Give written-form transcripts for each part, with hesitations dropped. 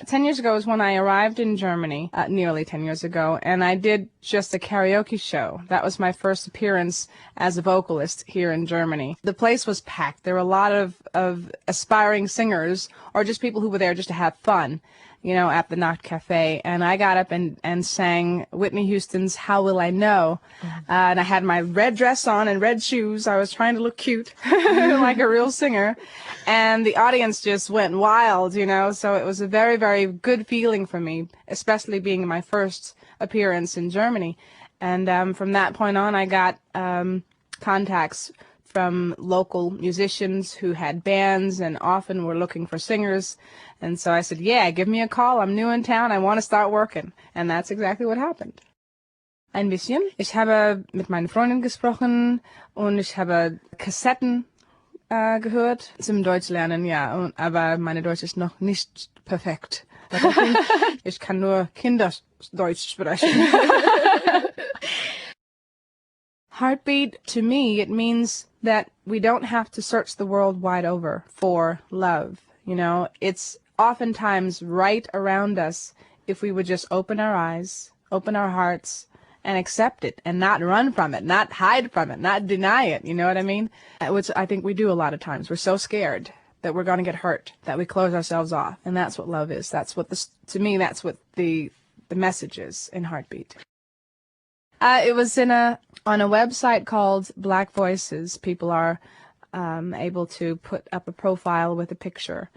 10 years ago was when I arrived in Germany, nearly 10 years ago, and I did just a karaoke show. That was my first appearance as a vocalist here in Germany. The place was packed. There were a lot of aspiring singers, or just people who were there just to have fun, you know, at the Nacht Cafe. And I got up and sang Whitney Houston's How Will I Know? And I had my red dress on and red shoes. I was trying to look cute, like a real singer. And the audience just went wild, you know, so it was a very, very good feeling for me, especially being my first appearance in Germany. And from that point on, I got contacts from local musicians who had bands and often were looking for singers. And so I said, yeah, give me a call. I'm new in town. I want to start working. And that's exactly what happened. Ein bisschen. Ich habe mit meinen Freunden gesprochen und ich habe Kassetten gehört zum Deutsch lernen, ja, aber meine Deutsch ist noch nicht perfekt. Ich kann nur Kinderdeutsch sprechen. Heartbeat, to me, it means that we don't have to search the world wide over for love. You know, it's oftentimes right around us if we would just open our eyes, open our hearts, and accept it and not run from it, not hide from it, not deny it, you know what I mean? Which I think we do a lot of times. We're so scared that we're going to get hurt that we close ourselves off. And that's what love is. That's what to me, that's what the message is in Heartbeat. It was on a website called Black Voices. People are able to put up a profile with a picture.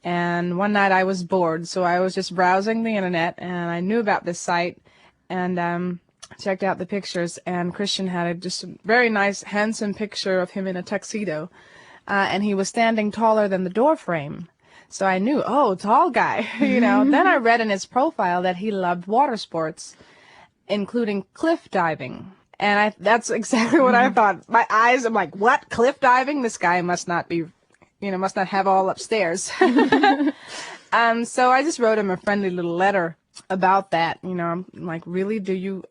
And one night I was bored, so I was just browsing the internet, and I knew about this site, and checked out the pictures, and Christian had just a very nice, handsome picture of him in a tuxedo, and he was standing taller than the door frame. So I knew, oh, tall guy, you know. Then I read in his profile that he loved water sports, including cliff diving. And that's exactly what I thought. My eyes, I'm like, what? Cliff diving? This guy must not be, you know, must not have all upstairs. So I just wrote him a friendly little letter about that. You know, I'm like, really? Do you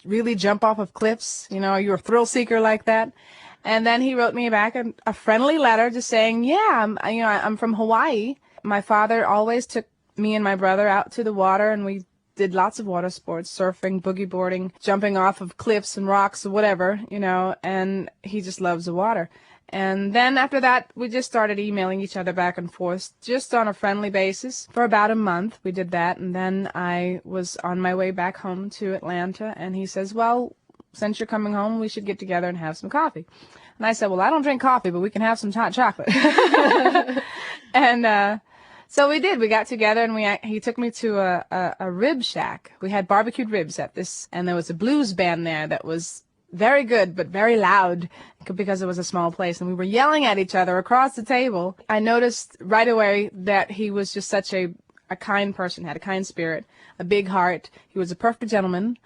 really jump off of cliffs? You know, are you a thrill seeker like that? And then he wrote me back a friendly letter just saying, yeah, I'm from Hawaii. My father always took me and my brother out to the water, and we did lots of water sports, surfing, boogie boarding, jumping off of cliffs and rocks or whatever, you know, and he just loves the water. And then after that, we just started emailing each other back and forth, just on a friendly basis. For about a month, we did that, and then I was on my way back home to Atlanta, and he says, well, since you're coming home, we should get together and have some coffee. And I said, well, I don't drink coffee, but we can have some hot chocolate. And so we did. We got together, and he took me to a rib shack. We had barbecued ribs at this, and there was a blues band there that was very good, but very loud because it was a small place, and we were yelling at each other across the table. I noticed right away that he was just such a kind person, had a kind spirit, a big heart. He was a perfect gentleman,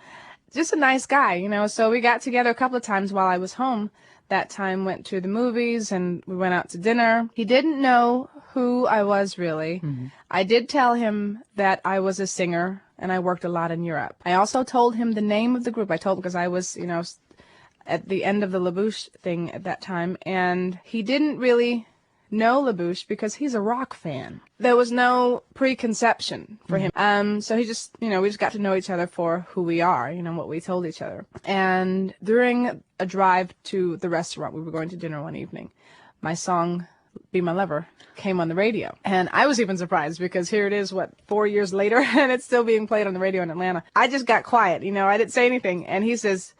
just a nice guy, you know. So we got together a couple of times while I was home. That time went to the movies, and we went out to dinner. He didn't know who I was, really. Mm-hmm. I did tell him that I was a singer, and I worked a lot in Europe. I also told him the name of the group. I told him because I was, you know, at the end of the Bouche thing at that time, and he didn't really know Bouche because he's a rock fan. There was no preconception for him. So he just, you know, we just got to know each other for who we are, you know, what we told each other. And during a drive to the restaurant, we were going to dinner one evening, my song, Be My Lover, came on the radio. And I was even surprised because here it is, 4 years later, and it's still being played on the radio in Atlanta. I just got quiet, you know, I didn't say anything. And he says,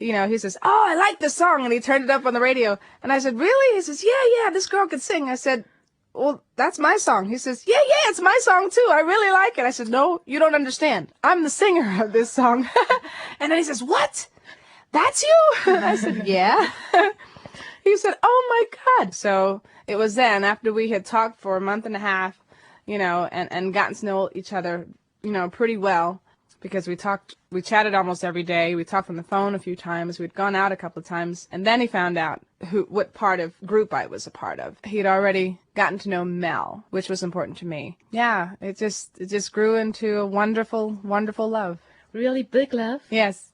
oh, I like this song. And he turned it up on the radio. And I said, really? He says, yeah, this girl could sing. I said, well, that's my song. He says, yeah, it's my song too. I really like it. I said, no, you don't understand. I'm the singer of this song. And then he says, what? That's you? I said, yeah. He said, oh my God. So it was then, after we had talked for a month and a half, you know, and gotten to know each other, you know, pretty well. Because we chatted almost every day. We talked on the phone a few times. We'd gone out a couple of times. And then he found out what part of group I was a part of. He'd already gotten to know Mel, which was important to me. Yeah, it just grew into a wonderful, wonderful love. Really big love? Yes.